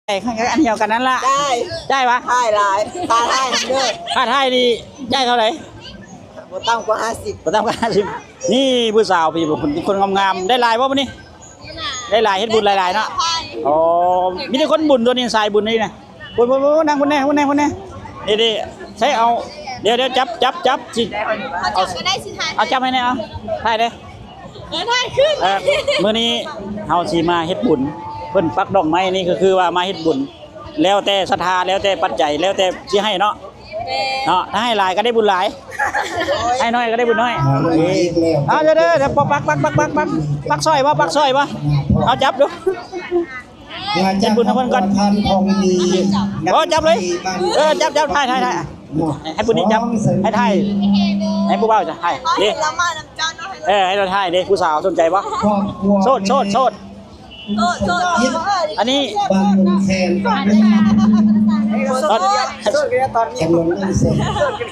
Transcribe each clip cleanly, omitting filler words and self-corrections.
อันเดียวกันนั่นละได้ปะได้หลายตาได้เด้อค่าไทยนี่ได้เท่าไหร่บ่ต่ำกว่า50บ่ต่ำกว่า50นี่ผู้สาวพี่คนงามๆได้ลายบ่มื้อนี้ได้ลายเฮ็ดบุญหลายๆเนาะอ๋อมีแต่คนบุญตัวนี้สายบุญนี่นะบุญนั่งคนแน่นี่ใช้เอาเดี๋ยวจับสิเอาจับก็ได้สิทายเอาจับให้แน่เอาถ่ายเด้ถ่ายขึ้นมื้อนี้เฮาสิมาเฮ็ดบุญเพิ่นปักดอกไม้นี่ก็คือว่ามาเฮ็ดบุญแล้วแต่ศรัทธาแล้วแต่ปัจจัยแล้วแต่สิให้เนาะถ้าให้หลายก็ได้บุญหลายให้น้อยก็ได้บุญน้อยเอาเด้อปักซอยบ่เอาจับดูจับบุญเพิ่นก่อนโอ้จับเลยจับถ่ายให้ผู้นี้จับให้ถ่ายให้ผู้บ่าวจะถ่ายดิให้เราถ่ายดิผู้สาวสนใจบ่โสดอันนี้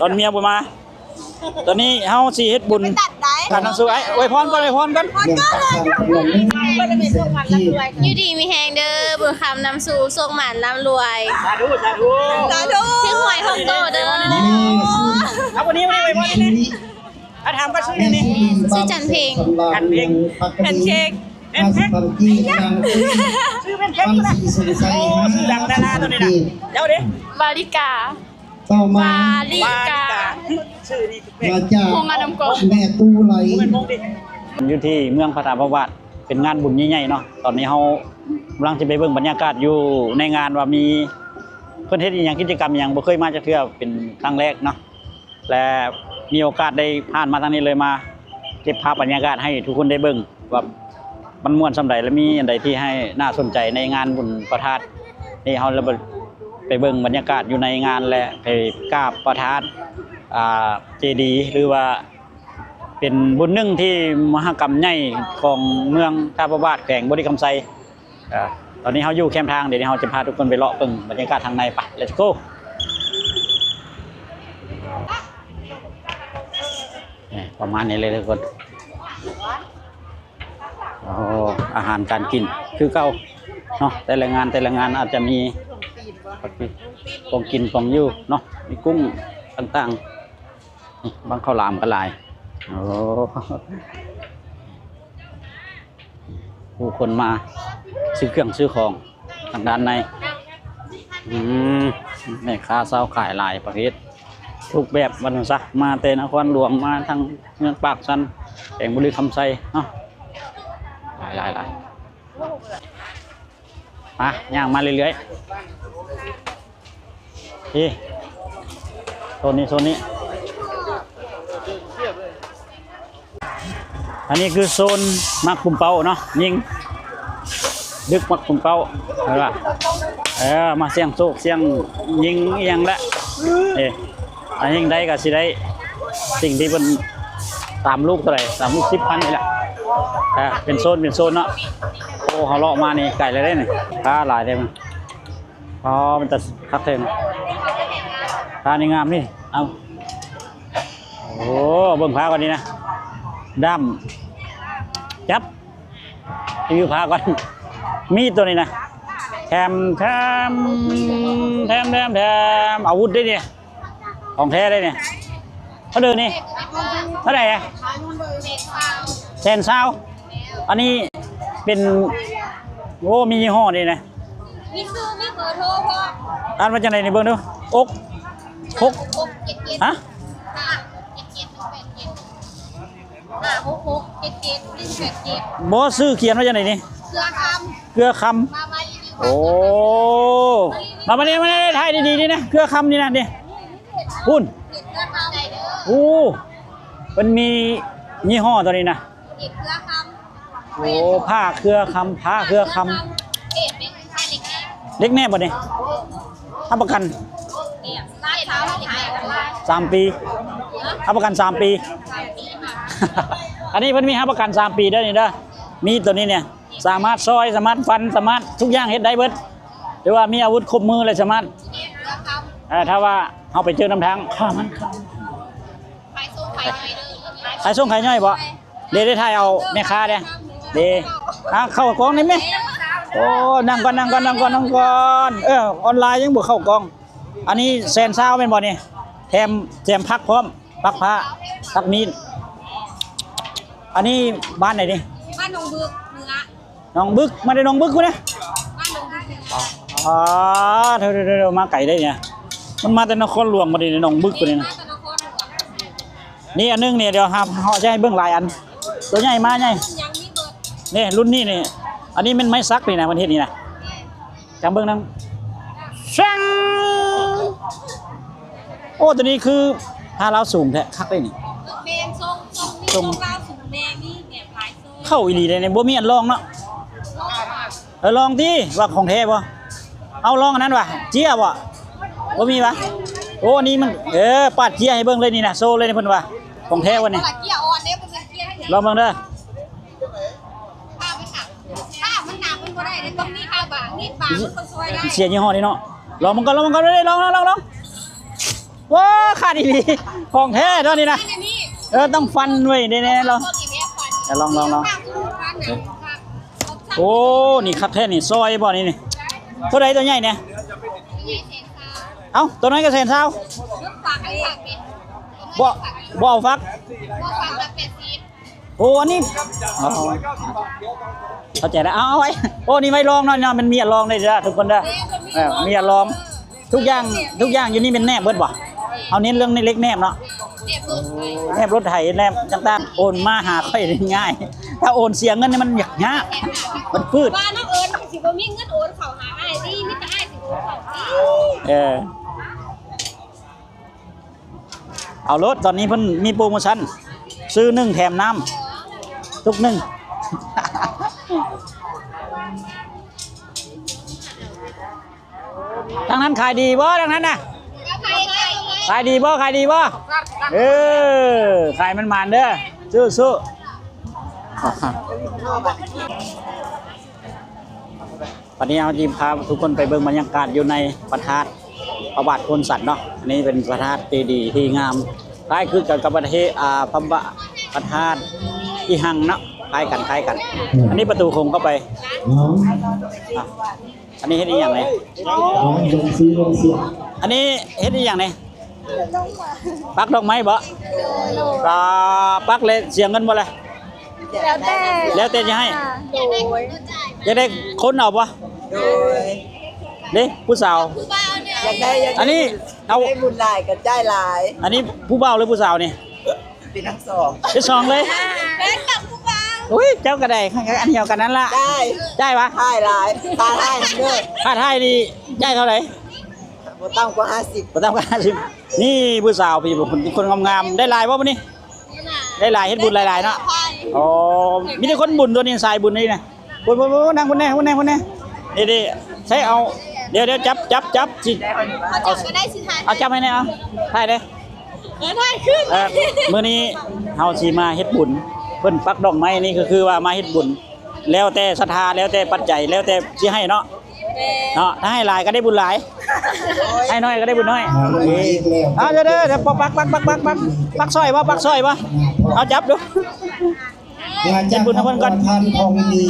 ตอนเมียบ่มาตอนนี้เฮาสิเฮ็ดบุญกันทั้งสู้ไอ้อวยพรก่อนอยู่ดีมีแฮงเด้อบุญคำนำสู่โชคหมานร่ำรวยสาธุถึงหวยของโตเด้อเอาวันนี้อวยพรนี่ถ้าถามก็ชื่อนี่ชื่อจันเพลงเค้กชื่อเป็นเค้กนะโอ้ชื่อดังดาราตัวนี้นะเดี๋ยวดิบาลิกาชื่อนี่พงอดมกบแม่ตู้ไหลอยู่ที่เมืองพระธาตุพระวาดเป็นงานบุญใหญ่ๆเนาะตอนนี้เขากำลังจะไปเบิ่งบรรยากาศอยู่ในงานว่ามีเพิ่นเฮ็ดอีหยังกิจกรรมอย่างบ่เคยมาจักเทื่อเป็นครั้งแรกเนาะและมีโอกาสได้ผ่านมาทางนี้เลยมาเก็บภาพบรรยากาศให้ทุกคนได้เบิ่งว่ามันม่วนส่ำใดและมีอันใดที่ให้น่าสนใจในงานบุญประทานนี่เฮาเลยไปเบิ่งบรรยากาศอยู่ในงานและไปกราบประทานเจดีย์หรือว่าเป็นบุญหนึ่งที่มหกรรมใหญ่ของเมืองท่าพระบาทแขวงบริคำไซตอนนี้เขาอยู่แคมป์ทางเดี๋ยวเราจะพาทุกคนไปเลาะเบิ่งบรรยากาศทางในไป let's go ประมาณนี้เลยทุกคนอาหารการกินคือเก่าเนาะแต่ละงานอาจจะมีของกินของอยู่เนาะมีกุ้งต่างๆบางข้าวหลามก็หลายผู้คนมาซื้อเครื่องซื้อของทางด้านในแม่ค้าเศร้าขายหลายประเภททุกแบบวันซะมาเตนครหลวงมาทางเมืองปากสันแห่งบุรีคำไซเนาะหลายมาย่างมาเรื่อยๆโซนนี้อันนี้คือโซนมักปุ่มเป้าเนาะยิงดึกมักปุ่มเป้าเห็นป่ะมาเสียงโศกเสียงยิงเอียงละอันยิงได้กับสิได้สิ่งที่เป็นตามลูกเท่าไหร่3 ลูก 10,000นี่แหละเป็นโซนเนาะโอ้เขาเลาะมานี่ไก่เลยได้นี่ค้าหลายได้มั้ยมันจะคักเท่นะค้านี่งามนี่เอาโอ้เบิ่งผ้าก่อนดีนะดำจับรีวิวผ้าก่อนมีตัวนี้นะแถมอาวุธได้เนี่ยของแท้ได้เนี่ยเขาเดินนี่เท่าไหร่100,000อันนี้เป็นโอ้มียี่ห้อนี่นะมีซื้อมีเบอร์โทรพ่ออ่านมาจากไหนในเบอร์ดูอกฮะบอซื้อเขียนว่าจะไหนนี่เกลือคำโอ้มาเนี่ยถ่ายดีๆนี่นะเกลือคำนี่นะเนี่ยคุณโอ้มันมียี่ห้อตัวนี้นะโอ้ผ้าเกลือคำเล็กแน่บ่เนี่ยถ้าประกัน3 ปีถ้าประกัน3 ปีอันนี้มันมีประกัน3 ปีได้นี่นะมีตัวนี้เนี่ยสามารถซอยสามารถฟันสามารถทุกอย่างเฮ็ดได้เบิดหรือว่ามีอาวุธครบมือเลยสามารถถ้าว่าเอาไปเจอน้ำทางข้ามันขายส่งขายย่อยบ่ได้ถ่ายเอาแม่ค้าเนี่ยเข้ากองได้ไหม โอ้นั่งก่อนออนไลน์ยังบ่เข้ากล้องอันนี้แสนเช้าแม่นบ่นี่แถมพักพร้อมพักผ้าพักมีดอันนี้บ้านไหนนี่ บ้านหนองบึกเนื้อ น้องบึกมาได้น้องบึกกูเนี่ย บ้านหนองบึกเนื้อ อ๋อเดี๋ยวมาไก่ได้เนี่ยมันมาแต่นครหลวงมาดิน้องบึกกูนี่นะ บ้านตะนครหลวง นี่อันนึงเนี่ยเดี๋ยวครับเขาจะให้เบิ่งหลายอันตัวใหญ่มาใหญ่ ยังมีเบิด นี่รุ่นนี้นี่อันนี้มันไม้ซักนี่นะประเทศนี้นะจังเบิ่งนั่งช่างโอ้ตัวนี้คือถ้าเราสูงแท้คักได้นี่ เมนทรงนี่ทรงลาวสูงแดงนี่แหนบหลายโซ่ เข้าอีหลีได้ในบ่มีอันลองเนาะลองที่ว่าของแท้บ่เอาลองอันนั้นว่ะเจี๊ยบ่บ่มีวะโอ้อันนี้มันปาดเจี๊ยให้เบิ่งเลยนี่นะโซเลยนี่เพิ่นว่าของแท้วะนี่ เกียร์อ่อนเนี่ยเป็นเกียร์ให้ ลองเบิ่งเด้อ ข้าไปขับถ้ามันหนามันบ่ได้เลยต้องมีข้าวบางนี่บางมันก็ซอยได้ เสียยี่ห้อนี้เนาะลองมันก่อนเลยลองว้าขาดอีหลีของแท้เท่านี้นะ อันนี้ ต้องฟันไว้แน่ๆลอง พวกอีเมฟฟัน ลอง ข้าวคือฟันหนังครับ โอ้นี่คักแท้นี่ซอยบ่นี่นี่ตัวใดตัวใหญ่เนี่ย ยี่เซนค่ะ เอ้าตัวน้อยก็แสนเช้า ลูกฝากให้ฝากเป็น บ่เอาฟัก ลูกฝากละ80 โอ้อันนี้อ๋อเข้าใจแล้วเอาไว้โอ้นี่ไม่ลองหน่อยมันมีอันลองได้เด้อทุกคนเด้อมีอันลองทุกอย่างอยู่นี่เป็นแนบเบิดบ่เอาเน้นเรื่องในเล็กแนบเนาะ เนี่ยเบิดไป แนบรถไถแนบต่างๆโอนมาหาค่อยได้ง่ายถ้าโอนเสียเงินนี่มันยากมันพืด ว่าน้องเอิญสิบ่มีเงินโอนเขาหาอ้ายดิมีแต่อ้ายสิโอนเขาดิ เอารถตอนนี้เพิ่นมีโปรโมชั่นซื้อ1แถมน้ำทุก1ทางนั้นขายดีบ่ทางนั้นน่ะขายดีบ่ขายมันมันเด้อสู้วันนี้เอาทีมพาทุกคนไปเบิ่งบรรยากาศอยู่ในพระธาตุพระบาทโพนสัตว์เนาะอันนี้เป็นพระธาตุเจดีย์ที่งามคล้ายคือกับประเทศพระธาตุที่หังเนาะคล้ายกัน อันนี้ประตูคงเข้าไปอ่ะอันนี้เฮ็ดอีหยังไงอันนี้เฮ็ดอีหยังไงปักดอกไม้บ่ปักเลยเสียเงินบ่เลย แล้วแต่ จะให้ อยากได้เงินจ่ายจะได้คนเอาบ่ โดย เด้ผู้สาว คือบ้านเนี่ย อยากได้ อันนี้เอา ได้บุญหลายกับใจหลาย อันนี้ผู้บ่าวหรือผู้สาวนี่ เป็นทั้งสอง เป็นสองเลย เป็นกับผู้บ้าน อุ้ยเจ้าก็ได้อันเดียวกันนั้นละ ได้ ได้ปะ ท่ายหลายตาท่ายทั้งเด้อ ค่าไทยนี่ได้เท่าไหร่ บ่ต่ำกว่า50 ประตามกันนี่ผู้สาวพี่คนงามๆได้หลายบ่มื้อนี้ได้หลายเฮ็ดบุญหลายๆเนาะอ๋อมีแต่คนบุญตัวนี้สายบุญนี่นะบุญนั่งคนแน่นี่ใช้เอาเดี๋ยวจับสิ เขาจับก็ได้สิทาน เอาจับให้แน่เอาถ่ายเด้ ได้ขึ้น มื้อนี้เฮาสิมาเฮ็ดบุญเพิ่นปักดอกไม้นี่ก็คือว่ามาเฮ็ดบุญแล้วแต่ศรัทธาแล้วแต่ปัจจัยแล้วแต่สิให้เนาะถ้าให้หลายก็ได้บุญหลายให้น้อยก็ได้บุญน้อยเอาเด้อปักซอยบ่เอาจับดู จะบุญเพิ่นก่อนพันทองดี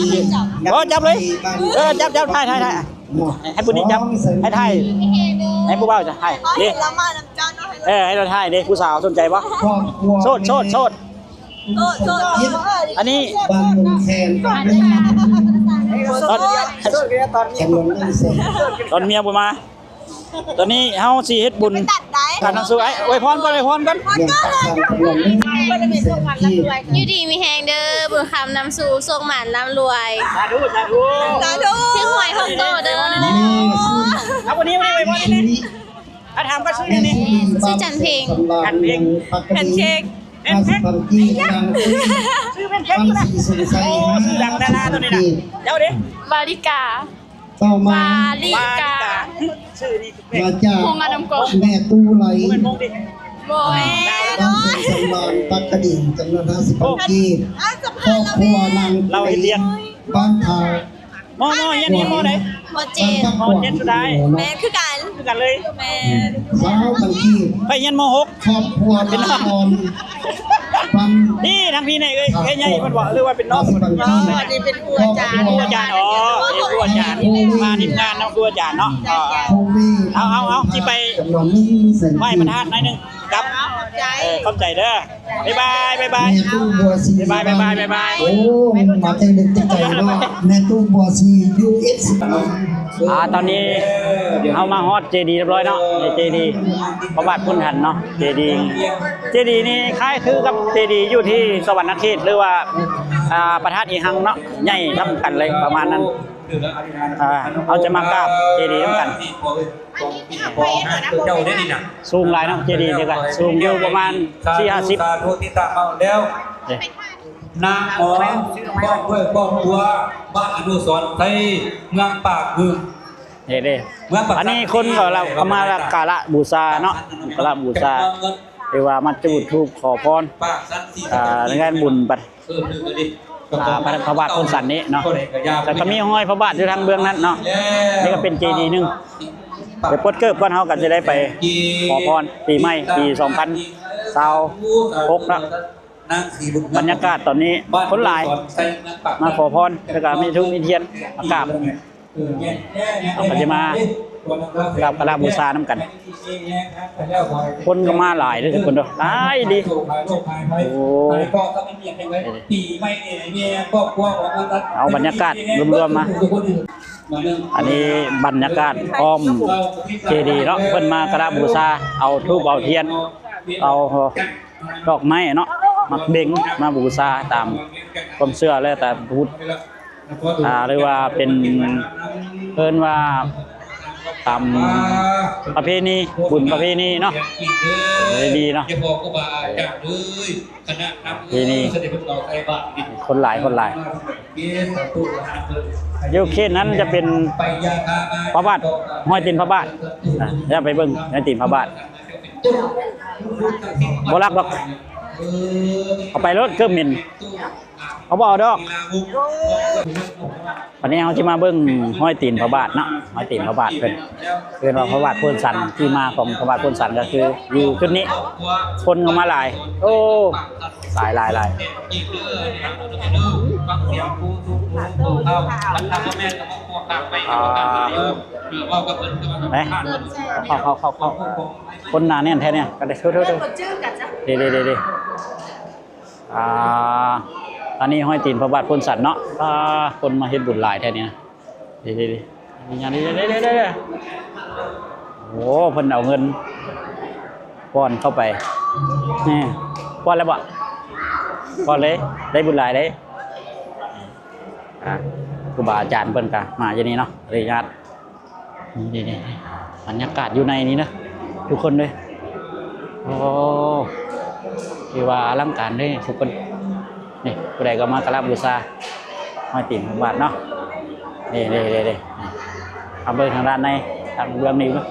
โอ้จับเลยจับถ่ายให้ผู้นี้จับให้ถ่ายให้ผู้บ่าวจะถ่ายดิ เรามาน้ำจ้าเนาะ ให้เราถ่ายดิผู้สาวสนใจบ่ ครอบครัว โสดอันนี้ บ้านมุงแคนบ้านมุง ตอน ถนนนั่นเสร็จ ตอนเมียบ่มาตอนนี้เฮาสิเฮ็ดบุญ ตัดได้ การทางสู้ไอ้อวยพรก่อน เรื่องประกันถนนนั่นเสร็จที่ อยู่ดีมีแหงเด้อบุญคำนำสู่ส่งหมานร่ำรวย สาธุ สาธุถึงหวยของโตเด้อ นี่ เอาวันนี้อวยพรนี่ถ้าถามก็ชื่อนี่ ชื่อจันเพลง พันเค้กพันกี้ดัง ชื่อเป็นเค้ก พัน นะ สีสงสัย โอ้ชื่อดังดาราตัวนี้นะเดี๋ยวดิ บาลิกา ต่อมา ลิกา ชื่อนี่เป็น มาจาก พงอดำกบ แม่ตู้ไหล เป็นมงดิ โบย บ้านสมบัติปักกระดิ่งจำนวน50พันกี้ครอบครัวนาง เราเห็นเรียน บ้านทาว มอยันนี้มอไหน โบเจ บ้าน น ปัก มอ หวัง เจ็ดสุดท้าย แม่คือกัน คือกันเลย แม่ สาวบัญชี ไปเรียนม .6 ครอบครัวลาพรบัน นี่ทางพี่นี่เอ้ยใหญ่ๆเพิ่นบอกหรือว่าเป็นน้องเพิ่น อ๋อนี่เป็นครูอาจารย์ ครูอาจารย์อ๋อเป็นครูอาจารย์มาทีมงานเนาะครูอาจารย์เนาะ คงมี เอาสิไป จำนวน1 ไหว้บรรทัดหน่อยหนึงครับ ใจ เข้าใจเด้อบ๊ายบายบ๊ายบาย แม่ตู้บัวซี บ๊ายบายบ๊ายบาย โอ้มาใจเด็กใจเนาะแม่ตู้บัวซี US ตอนนี้เอามาฮอดเจดีเรียบร้อยเนาะเจดีพระบาทพุทธหันเนาะเจดีนี่คล้ายคือกับเจดีอยู่ที่สวรรค์เขตหรือว่าประทัดอีหังเนาะใหญ่ทำกันเลยประมาณนั้นเอาจะมากราบเจดีน้ำกันสูงหลายเนาะเจดีเดียวกันสูงอยู่ประมาณ4-50 ธุติตาเอาแล้วนางหมอบอกด้วยบอกตัวบ้านอนุสรณ์ไทยเมืองปากคือ เด้อันนี้คนของเราก็มาการะบูชาเนาะการะบูชาเรียกว่ามาจุดธูปขอพรในงานบุญบัดพระบาทโพนสันนี้เนาะแต่ก็มีห้อยพระบาทอยู่ทางเบื้องนั้นเนาะนี่ก็เป็นเจดีย์นึงเดี๋ยวปดเกิบก่อนเฮาก็จะได้ไปขอพรปีใหม่ปี2026แล้วบรรยากาศตอนนี้คนหลายมาขอพรแล้วก็มีทุกมีเทียนมากราบเราก็จะมากราบพระบูชาน้ำกันคนก็มาหลายเลยทุกคนเด้อหลายดีโอ้เอาบรรยากาศรวมๆมาอันนี้บรรยากาศอ้อมเจดีย์เนาะเพิ่นมากราบบูชาเอาธูปเอาเทียนเอาดอกไม้เนาะมักเบ่งมาบูชาตามความเชื่อแล้วแต่พุทธหรือว่าเป็นเพิ่นว่าตามประเพณีบุญประเพณีเนาะดีเนาะทีนี้คนหลายอยู่เขตนั้นจะเป็นพระบาทห้อยตีนพระบาทจะไปเบิ่งห้อยตีนพระบาทบ่รักหรอกเอาไปรถเครื่องมินเขาบอกดอกวันนี้เขาจะมาเบิ้งห้อยตีนพระบาทเนาะห้อยตีนพระบาทเป็นว่าพระบาทโพนสันที่มาของพระบาทโพนสันก็คืออยู่จุดนี้คนเข้ามาหลายโอ้หลายไปเขาคนหนาเนี่ยแท้เนี่ยก็ได้เท่าเดี๋ยวอันนี้ห้อยตีนพระบาทโพนสันเนาะคนมาเฮ็ดบุญหลายแท้เนี่ยเดี๋ยวอย่างนี้โอ้เพิ่นเอาเงินป้อนเข้าไปนี่ป้อนแล้วบ่ป้อนเลยได้บุญหลายเลยครูบาอาจารย์เพิ่นก็มาอย่างนี้เนาะเลยญาตินี่บรรยากาศอยู่ในนี้นะทุกคนเลยโอ้ที่ว่าอลังการเลยทุกคนนี่ผู้ใดก็มากราบบูชาห้อยตีนพระบาทเนาะนี่เอาไปทางด้านในทางเบื้องนี้เนาะ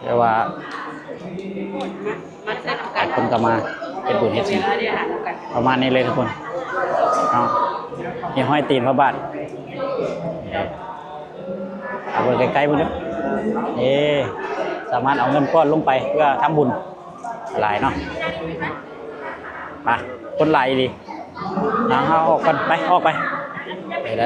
เรียกว่าคนก็มาเป็นบุญเฮ็ดสิ่งประมาณนี้เลยทุกคนเอานี่ห้อยตีนพระบาทเอาไปใกล้ๆบุญเนาะสามารถเอาเงินก้อนลงไปเพื่อทำบุญหลายเนาะมาคนหลายดีเอาออกกันไปออกไปได้